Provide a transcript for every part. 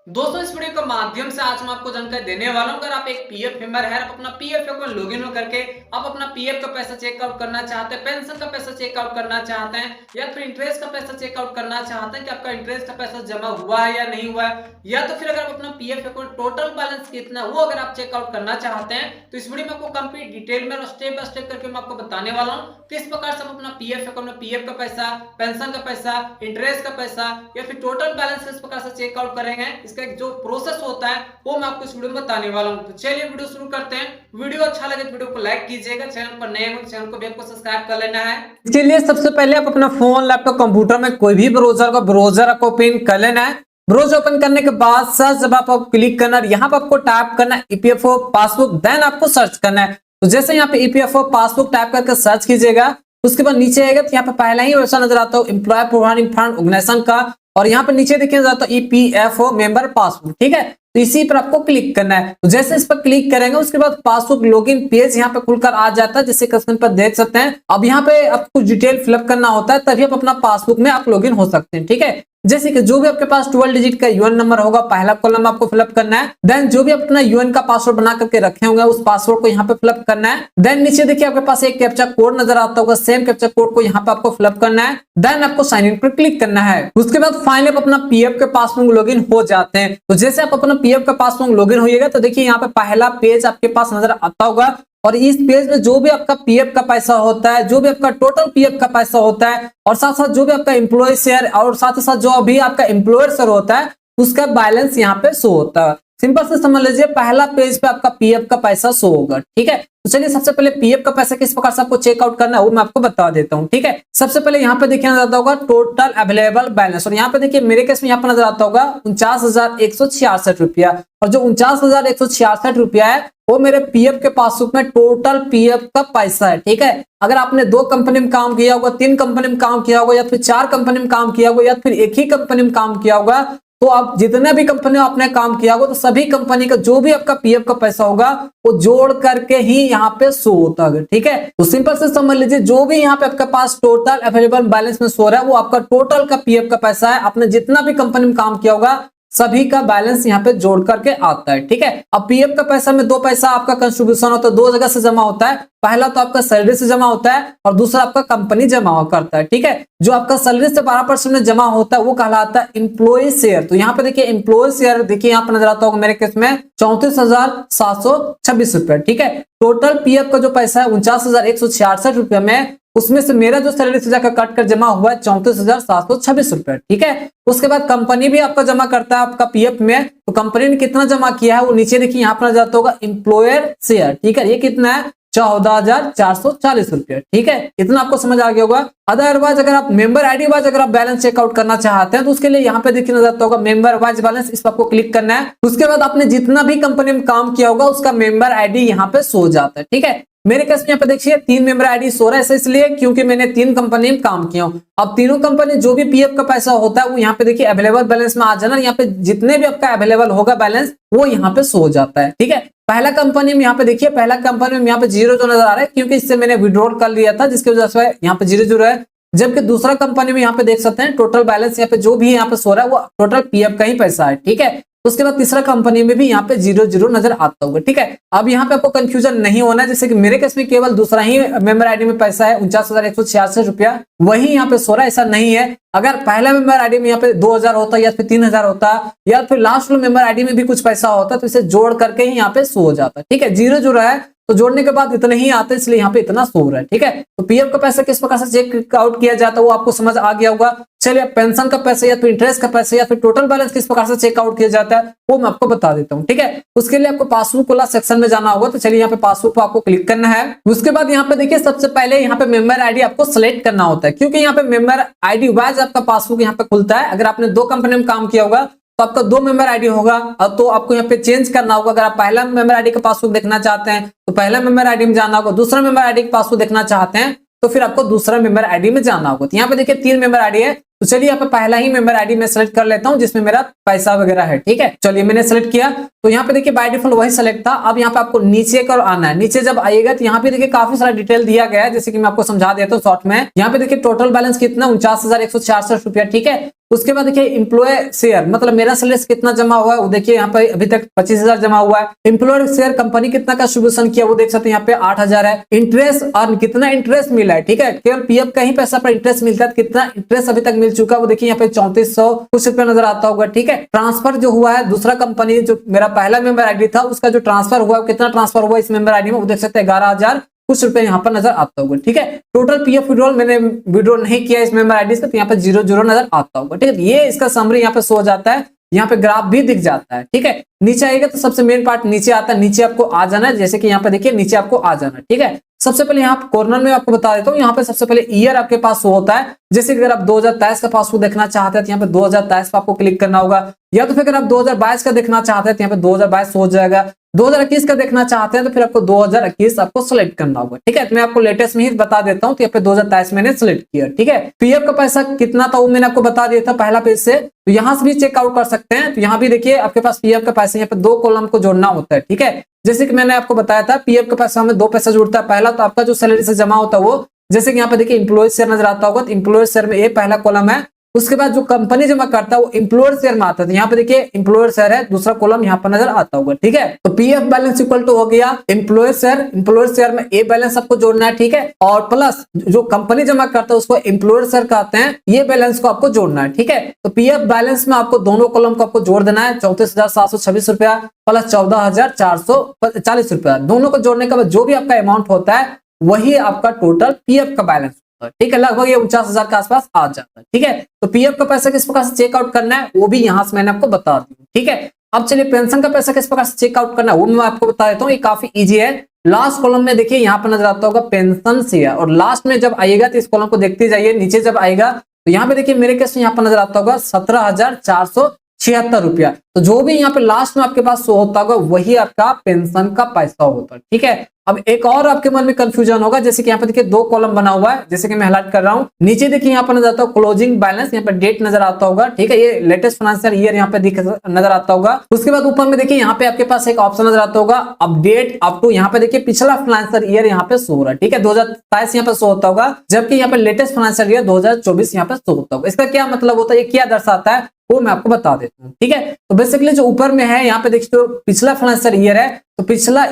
दोस्तों इस वीडियो के माध्यम से आज मैं आपको जानकारी देने वाला हूं। अगर आप एक पीएफ मेंबर है, आप अपना पीएफ अकाउंट लॉगिन करके आप अपना पीएफ का पैसा चेकआउट करना चाहते हैं, पेंशन का पैसा चेकआउट करना चाहते हैं या फिर इंटरेस्ट का पैसा चेकआउट करना चाहते हैं कि आपका इंटरेस्ट का पैसा जमा हुआ है या नहीं हुआ है, या तो फिर अगर आप अपना पीएफ अकाउंट टोटल बैलेंस कितना है वो अगर आप चेकआउट करना चाहते हैं तो इस वीडियो में आपको कंप्लीट डिटेल में और स्टेप बाय स्टेप करके मैं आपको बताने वाला हूं किस प्रकार से आप अपना पीएफ अकाउंट में पीएफ का पैसा, पेंशन का पैसा, इंटरेस्ट का पैसा या फिर टोटल बैलेंस किस प्रकार से चेकआउट करेंगे। इसका एक जो प्रोसेस होता है वो मैं आपको इस वीडियो में बताने वाला हूं। तो चलिए वीडियो शुरू करते हैं। वीडियो अच्छा लगे तो वीडियो को लाइक कीजिएगा, चैनल पर नए हो तो चैनल को भी आपको सब्सक्राइब कर लेना है। इसके लिए सबसे पहले आप अपना फोन, लैपटॉप, कंप्यूटर में कोई भी ब्राउजर आपको ओपन कर लेना है। ब्राउजर ओपन करने के बाद सर्च जब आप क्लिक करना है, यहाँ पर आपको टाइप करना है ईपीएफओ पासबुक, देन आपको सर्च करना है। तो जैसे यहाँ पे ईपीएफओ पासबुक टाइप करके सर्च कीजिएगा, उसके बाद नीचे आएगा तो यहाँ पे पहला ही ऑप्शन नजर आता है एम्प्लॉय प्रोवाइडिंग फंड ऑर्गेनाइजेशन का, और यहाँ पे नीचे देखिए जाता है ईपीएफओ मेंबर पासबुक। ठीक है, तो इसी पर आपको क्लिक करना है। तो जैसे इस पर क्लिक करेंगे उसके बाद पासबुक लॉगिन पेज यहाँ पे खुलकर आ जाता है, जैसे स्क्रीन पर देख सकते हैं। अब यहाँ पे आपको डिटेल फिलअप करना होता है, तभी आप अपना पासबुक में आप लॉगिन हो सकते हैं। ठीक है, जैसे कि जो भी आपके पास 12 डिजिट का यूएन नंबर होगा, पहला कॉलम आपको फिलअप करना है। देन जो भी अपना यूएन का पासवर्ड बना करके रखे होंगे उस पासवर्ड को यहाँ पे फिलअप करना है। देन नीचे देखिए आपके पास एक कैप्चा कोड नजर आता होगा, सेम कैप्चा कोड को यहाँ पे आपको फिलअप करना है। देन आपको साइन इन पर क्लिक करना है। उसके बाद फाइनली आप अपना पीएफ के पासबुक लॉगिन हो जाते हैं। तो जैसे आप अपना पीएफ का पासबुक लॉगिन होइएगा तो देखिए यहाँ पे पहला पेज आपके पास नजर आता होगा, और इस पेज में जो भी आपका पीएफ का पैसा होता है, जो भी आपका टोटल पीएफ का पैसा होता है, और साथ साथ जो भी आपका एम्प्लॉय शेयर और साथ ही साथ जो अभी आपका एम्प्लॉयर शेयर होता है उसका बैलेंस यहाँ पे शो होता है। सिंपल से समझ लीजिए पहला पेज पे आपका पीएफ का पैसा शो होगा। ठीक है, तो चलिए सबसे पहले पीएफ का पैसा किस प्रकार से आपको चेकआउट करना है वो मैं आपको बता देता हूँ। ठीक है, सबसे पहले यहाँ पे देखिए नजर आता होगा टोटल अवेलेबल बैलेंस, और यहाँ पे देखिए मेरे केस में यहाँ पे नजर आता होगा 49,166 रुपया, और जो 49,166 रुपया है वो मेरे पीएफ के पासबुक में टोटल पीएफ का पैसा है। ठीक है, अगर आपने 2 कंपनी में काम किया होगा, 3 कंपनी में काम किया होगा, या फिर 4 कंपनी में काम किया होगा, या फिर एक ही कंपनी में काम किया होगा, तो आप जितने भी कंपनी आपने काम किया होगा तो सभी कंपनी का जो भी आपका पीएफ का पैसा होगा वो जोड़ करके ही यहाँ पे शो होता है। ठीक है, तो सिंपल से समझ लीजिए जो भी यहाँ पे आपके पास टोटल अवेलेबल बैलेंस में शो रहा है वो आपका टोटल का पीएफ का पैसा है। आपने जितना भी कंपनी में काम किया होगा सभी का बैलेंस यहाँ पे जोड़ करके आता है। ठीक है, अब पीएफ का पैसा में 2 पैसा आपका कंट्रीब्यूशन होता है, 2 जगह से जमा होता है। पहला तो आपका सैलरी से जमा होता है और दूसरा आपका कंपनी जमा करता है। ठीक है, जो आपका सैलरी से 12% में जमा होता है वो कहलाता है एम्प्लॉय शेयर। तो यहाँ पे देखिए एम्प्लॉय शेयर देखिए यहाँ पे नजर आता होगा मेरे केस में 34,726 रुपए। ठीक है, टोटल पीएफ का जो पैसा है 49,166 रुपए में, उसमें से मेरा जो सैलरी से जाकर कट कर जमा हुआ है 34,726 रुपए। ठीक है, उसके बाद कंपनी भी आपका जमा करता है आपका पीएफ में, तो कंपनी ने कितना जमा किया है वो नीचे देखिए यहाँ पर जाता होगा एम्प्लॉयर शेयर। ठीक है, ये कितना है 14,440 रुपये। ठीक है, इतना आपको समझ आ गया होगा। अदरवाइज अगर आप मेंबर आईडी वाइज अगर आप बैलेंस चेकआउट करना चाहते हैं तो उसके लिए यहाँ पे देखिए नजर आता होगा मेंबर वाइज बैलेंस, इस पर आपको क्लिक करना है। उसके बाद आपने जितना भी कंपनी में काम किया होगा उसका मेंबर आईडी यहाँ पे शो जाता है। ठीक है, मेरे केस में यहाँ पे देखिए 3 मेंबर आईडी शो रहा है, इसलिए क्योंकि मैंने 3 कंपनी में काम किया हूँ। अब तीनों कंपनी जो भी पीएफ का पैसा होता है वो यहाँ पे देखिए अवेलेबल बैलेंस में आ जाना, यहाँ पे जितने भी आपका अवेलेबल होगा बैलेंस वो यहाँ पे शो जाता है। ठीक है, पहला कंपनी में यहाँ पे देखिए पहला कंपनी में यहाँ पे 0 जो नजर आ रहा है क्योंकि इससे मैंने विड्रॉल कर लिया था, जिसकी वजह से यहाँ पे 0 है। जबकि दूसरा कंपनी में यहाँ पे देख सकते हैं टोटल बैलेंस यहाँ पे जो भी यहाँ पे सो रहा है वो टोटल पीएफ का ही पैसा है। ठीक है, उसके बाद तीसरा कंपनी में भी यहाँ पे 0 नजर आता होगा। ठीक है, अब यहाँ पे आपको कंफ्यूजन नहीं होना है, जैसे कि मेरे केस में केवल दूसरा ही मेंबर आईडी में पैसा है 49,166 रुपया, वही यहाँ पे सो रहा है, ऐसा नहीं है। अगर पहला मेंबर आईडी में यहाँ पे 2,000 होता या फिर 3,000 होता या फिर लास्ट मेंबर आईडी में भी कुछ पैसा होता तो इसे जोड़ करके ही यहाँ पे सो जाता। ठीक है, 0 है तो जोड़ने के बाद इतने ही आते, इसलिए यहाँ पे इतना शो रहा है। ठीक है, तो पीएफ का पैसा किस प्रकार से चेक आउट किया जाता है वो आपको समझ आ गया होगा। चलिए पेंशन का पैसा या फिर इंटरेस्ट का पैसा या फिर टोटल बैलेंस किस प्रकार से चेक आउट किया जाता है वो मैं आपको बता देता हूँ। ठीक है, उसके लिए आपको पासबुक वाला सेक्शन में जाना होगा, तो चलिए यहाँ पे पासबुक पर आपको क्लिक करना है। उसके बाद यहाँ पे देखिए सबसे पहले यहाँ पे मेंबर आईडी आपको सिलेक्ट करना होता है, क्योंकि यहाँ पे मेंबर आईडी वाइज आपका पासबुक यहाँ पे खुलता है। अगर आपने 2 कंपनी में काम किया होगा तो आपका 2 मेंबर आईडी होगा, तो आपको यहाँ पे चेंज करना होगा। अगर आप पहला मेंबर आईडी का पासबुक देखना चाहते हैं तो पहला मेंबर आईडी में जाना होगा, दूसरा मेंबर आईडी का पासबुक देखना चाहते हैं तो फिर आपको दूसरा मेंबर आईडी में जाना होगा। तो यहाँ पे देखिए 3 मेंबर आईडी है, तो चलिए यहाँ पे पहला ही मेंबर आईडी में सेलेक्ट कर लेता हूँ जिसमें मेरा पैसा वगैरह है। ठीक है, चलिए मैंने सेलेक्ट किया, तो यहाँ पे देखिए बाय डिफॉल्ट वही सेलेक्ट था। अब यहाँ पे आपको नीचे कर आना है, नीचे जब आएगा तो यहाँ पे देखिए काफी सारा डिटेल दिया गया है, जैसे कि मैं आपको समझा देता हूँ शॉर्ट में। यहाँ पे देखिए टोटल बैलेंस कितना 49,166 रुपया। ठीक है, उसके बाद देखिए एम्प्लॉय शेयर, मतलब मेरा सैलरी कितना जमा हुआ है वो देखिए यहाँ पे अभी तक 25,000 जमा हुआ है। एम्प्लॉय शेयर कंपनी कितना कंट्रीब्यूशन किया वो देख सकते हैं यहाँ पे 8,000 है। इंटरेस्ट और कितना इंटरेस्ट मिला है, ठीक है, केवल पीएफ का ही पैसा पर इंटरेस्ट मिलता है, कितना इंटरेस्ट अभी तक मिल चुका है वो देखिए यहाँ पे 3400 कुछ रुपया नजर आता होगा, ठीक है। ट्रांसफर जो हुआ है दूसरा कंपनी, जो मेरा पहला मेंबर आईडी था उसका जो ट्रांसफर हुआ, कितना ट्रांसफर हुआ इस मेंबर आईडी में वो देख सकते हैं 11,000 कुछ रुपए यहाँ पर नजर आता होगा, ठीक है। टोटल पीएफ विड्रॉल मैंने विड्रॉ नहीं किया इस मेंबर आईडी से, तो यहाँ पे 0 नजर आता होगा, ठीक है। ये इसका समरी यहाँ पे शो हो जाता है, यहाँ पे ग्राफ भी दिख जाता है, ठीक है। नीचे आएगा तो सबसे मेन पार्ट नीचे आता है, नीचे आपको आ जाना है, जैसे कि यहाँ पे देखिए नीचे आपको आ जाना है, ठीक है। सबसे पहले यहाँ कॉर्नर में आपको बता देता हूँ, यहाँ पे सबसे पहले ईयर आपके पास शो होता है, जैसे कि अगर आप 2023 का पासबुक देखना चाहते हैं तो यहाँ पे 2023 पे आपको क्लिक करना होगा, या तो फिर अगर आप 2022 का देखना चाहते हैं तो यहाँ पे 2022 हो जाएगा। 2021 का देखना चाहते हैं तो फिर आपको 2021 आपको सिलेक्ट करना होगा, ठीक है। तो मैं आपको लेटेस्ट में ही बता देता हूँ, तो यहाँ पे 2023 मैंने सिलेक्ट किया, ठीक है। पीएफ का पैसा कितना था वो मैंने आपको बता दिया था पहला पेज से, तो यहाँ से भी चेकआउट कर सकते हैं। तो यहाँ भी देखिए आपके पास पीएफ का पैसा, यहाँ पे 2 कॉलम को जोड़ना होता है, ठीक है। जैसे कि मैंने आपको बताया था पीएफ का पैसा हमें 2 पैसा जुड़ता है। पहला तो आपका जो सैलरी से जमा होता है वो, जैसे कि यहाँ पे देखिए एम्प्लॉय शेयर नजर आता होगा, तो एम्प्लॉय शेयर में ये पहला कॉलम है। उसके बाद जो कंपनी जमा करता है वो एम्प्लॉयर शेयर में आता है, यहाँ पे देखिए एम्प्लॉयर शेयर है, दूसरा कॉलम यहाँ पर नजर आता होगा, ठीक है। तो पीएफ बैलेंस इक्वल टू हो गया एम्प्लॉयर शेयर में ए बैलेंस आपको जोड़ना है, ठीक है, और प्लस जो कंपनी जमा करता है उसको एम्प्लॉयर शेयर कहते हैं, ये बैलेंस को आपको जोड़ना है, ठीक है। तो पीएफ बैलेंस में आपको दोनों कॉलम को आपको जोड़ देना है, 34,726 रुपया प्लस 14,440 रुपया, दोनों को जोड़ने के बाद जो भी आपका अमाउंट होता है वही आपका टोटल पीएफ का बैलेंस, ठीक है। लगभग ये 49,000 के आसपास आ जाता है, ठीक है। तो पीएफ का पैसा किस प्रकार से चेकआउट करना है वो भी यहां से मैंने आपको बता दी, ठीक है। अब चलिए पेंशन का पैसा किस प्रकार से चेकआउट करना है वो मैं आपको बता देता हूँ, ये काफी इजी है। लास्ट कॉलम में देखिए यहाँ पर नजर आता होगा पेंशन शेयर, और लास्ट में जब आएगा तो इस कॉलम को देखते जाइए, नीचे जब आएगा तो यहाँ पे देखिए मेरे केस में यहाँ पर नजर आता होगा 17,476 रुपया। तो जो भी यहाँ पे लास्ट में आपके पास शो होता होगा वही आपका पेंशन का पैसा होता है, ठीक है। अब एक और आपके मन में कंफ्यूजन होगा, जैसे कि यहाँ पे देखिए 2 कॉलम बना हुआ है, जैसे कि मैं हाईलाइट कर रहा हूँ, नीचे देखिए यहाँ पर नजर आता है क्लोजिंग बैलेंस, यहाँ पे डेट नजर आता होगा, ठीक है, ये लेटेस्ट फाइनेंशियल ईयर यहाँ पे नजर आता होगा। उसके बाद ऊपर में देखिए यहाँ पे आपके पास एक ऑप्शन नजर आता होगा अपडेट अप टू, यहाँ पे देखिए पिछला फाइनेंशियल ईयर यहाँ पे शो हो रहा है, ठीक है, 2023 यहाँ पे शो होता होगा, जबकि यहाँ पे लेटेस्ट फाइनेंशियल ईयर 2024 यहाँ पे शो होता होगा। इसका क्या मतलब होता है, ये क्या दर्शाता है वो मैं आपको बता देता हूँ, ठीक है। तो बेसिकली जो ऊपर में है यहाँ पे देखिए तो पिछला फाइनेंशियल ईयर है, तो पिछला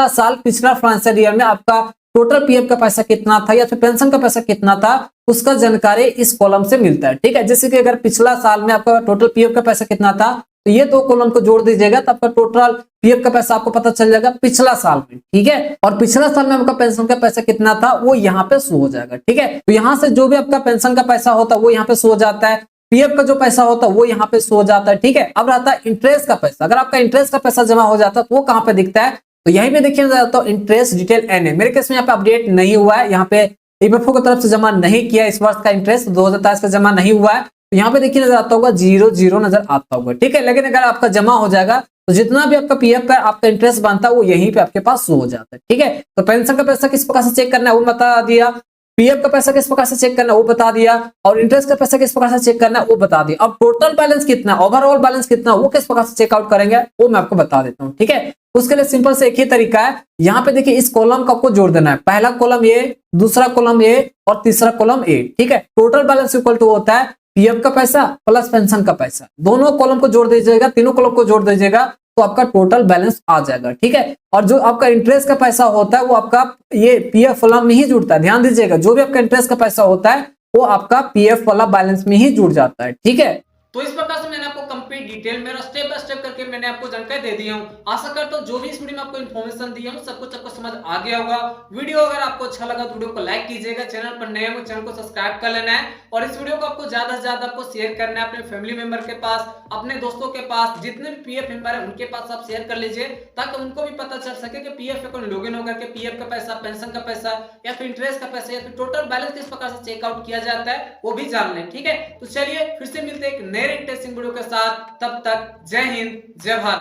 साल पिछला फाइनेंशियल ईयर में आपका टोटल पीएफ का पैसा कितना था या फिर पेंशन का पैसा कितना था उसका जानकारी इस कॉलम से मिलता है, ठीक है। जैसे कि अगर पिछला साल में आपका टोटल पीएफ का पैसा कितना था तो ये 2 कॉलम को जोड़ दीजिएगा तो आपका टोटल पीएफ का पैसा आपको पता चल जाएगा पिछला साल में, ठीक है। और पिछला साल में आपका पेंशन का पैसा कितना था वो यहाँ पे शो हो जाएगा, ठीक है। तो यहाँ से जो भी आपका पेंशन का पैसा होता है वो यहाँ पे शो हो जाता है, पीएफ का जो पैसा होता है वो यहाँ पे शो हो जाता है, ठीक है। अब रहता है इंटरेस्ट का पैसा, अगर आपका इंटरेस्ट का पैसा जमा हो जाता है तो वो कहाँ पे दिखता है, तो यहीं पे देखिए तो इंटरेस्ट डिटेल एनए, मेरे केस में यहाँ पे अपडेट नहीं हुआ है, यहाँ पे ईपीएफओ की तरफ से जमा नहीं किया इस वर्ष का इंटरेस्ट 2023 का जमा नहीं हुआ है, तो यहाँ पे देखिए नजर आता होगा 00 नजर आता होगा, ठीक है। लेकिन अगर आपका जमा हो जाएगा तो जितना भी आपका पीएफ का आपका इंटरेस्ट बनता है वो यहीं पे आपके पास शो हो जाता है, ठीक है। तो पेंशन का पैसा किस प्रकार से चेक करना है वो बता दिया, पीएफ का पैसा किस प्रकार से चेक करना है वो बता दिया, और इंटरेस्ट का पैसा किस प्रकार से चेक करना है वो बता दिया। अब टोटल बैलेंस कितना, ओवरऑल बैलेंस कितना, वो किस प्रकार से चेकआउट करेंगे वो मैं आपको बता देता हूँ, ठीक है। उसके लिए सिंपल से एक ही तरीका है, यहाँ पे देखिए इस कॉलम को आपको जोड़ देना है, पहला कॉलम ए, दूसरा कॉलम ए और तीसरा कॉलम ए, ठीक है। टोटल बैलेंस इक्वल टू होता है पीएफ का पैसा प्लस पेंशन का पैसा, दोनों कॉलम को जोड़ दीजिएगा, तीनों कॉलम को जोड़ दीजिएगा तो आपका टोटल बैलेंस आ जाएगा, ठीक है। और जो आपका इंटरेस्ट का पैसा होता है वो आपका ये पीएफ कॉलम में ही जुड़ता है, ध्यान दीजिएगा, जो भी आपका इंटरेस्ट का पैसा होता है वो आपका पीएफ वाला बैलेंस में ही जुड़ जाता है, ठीक है। तो इस प्रकार से मैंने आपको कंप्लीट डिटेल में स्टेप बाय स्टेप करके मैंने आपको जानकारी दे दी हूं। आशा करता हूं जो भी इस वीडियो में आपको इन्फॉर्मेशन दी है सब कुछ आपको समझ आ गया होगा। वीडियो अगर आपको अच्छा लगा तो वीडियो को लाइक कीजिएगा, चैनल पर नए हो चैनल को सब्सक्राइब कर लेना है, और इस वीडियो को आपको ज्यादा से ज्यादा आपको शेयर करना है अपने फैमिली मेंबर के पास, अपने दोस्तों के पास, जितने भी पीएफ मेंबर है उनके पास आप शेयर कर लीजिए ताकि उनको भी पता चल सके कि पीएफ अकाउंट लॉगिन होकर के पीएफ का पैसा, पेंशन का पैसा या फिर इंटरेस्ट का पैसा या फिर टोटल बैलेंस किस प्रकार से चेकआउट किया जाता है वो भी जान लें, ठीक है। तो चलिए फिर से मिलते हैं एक नए इंटरेस्टिंग वीडियो के साथ, तब तक जय हिंद जय भारत।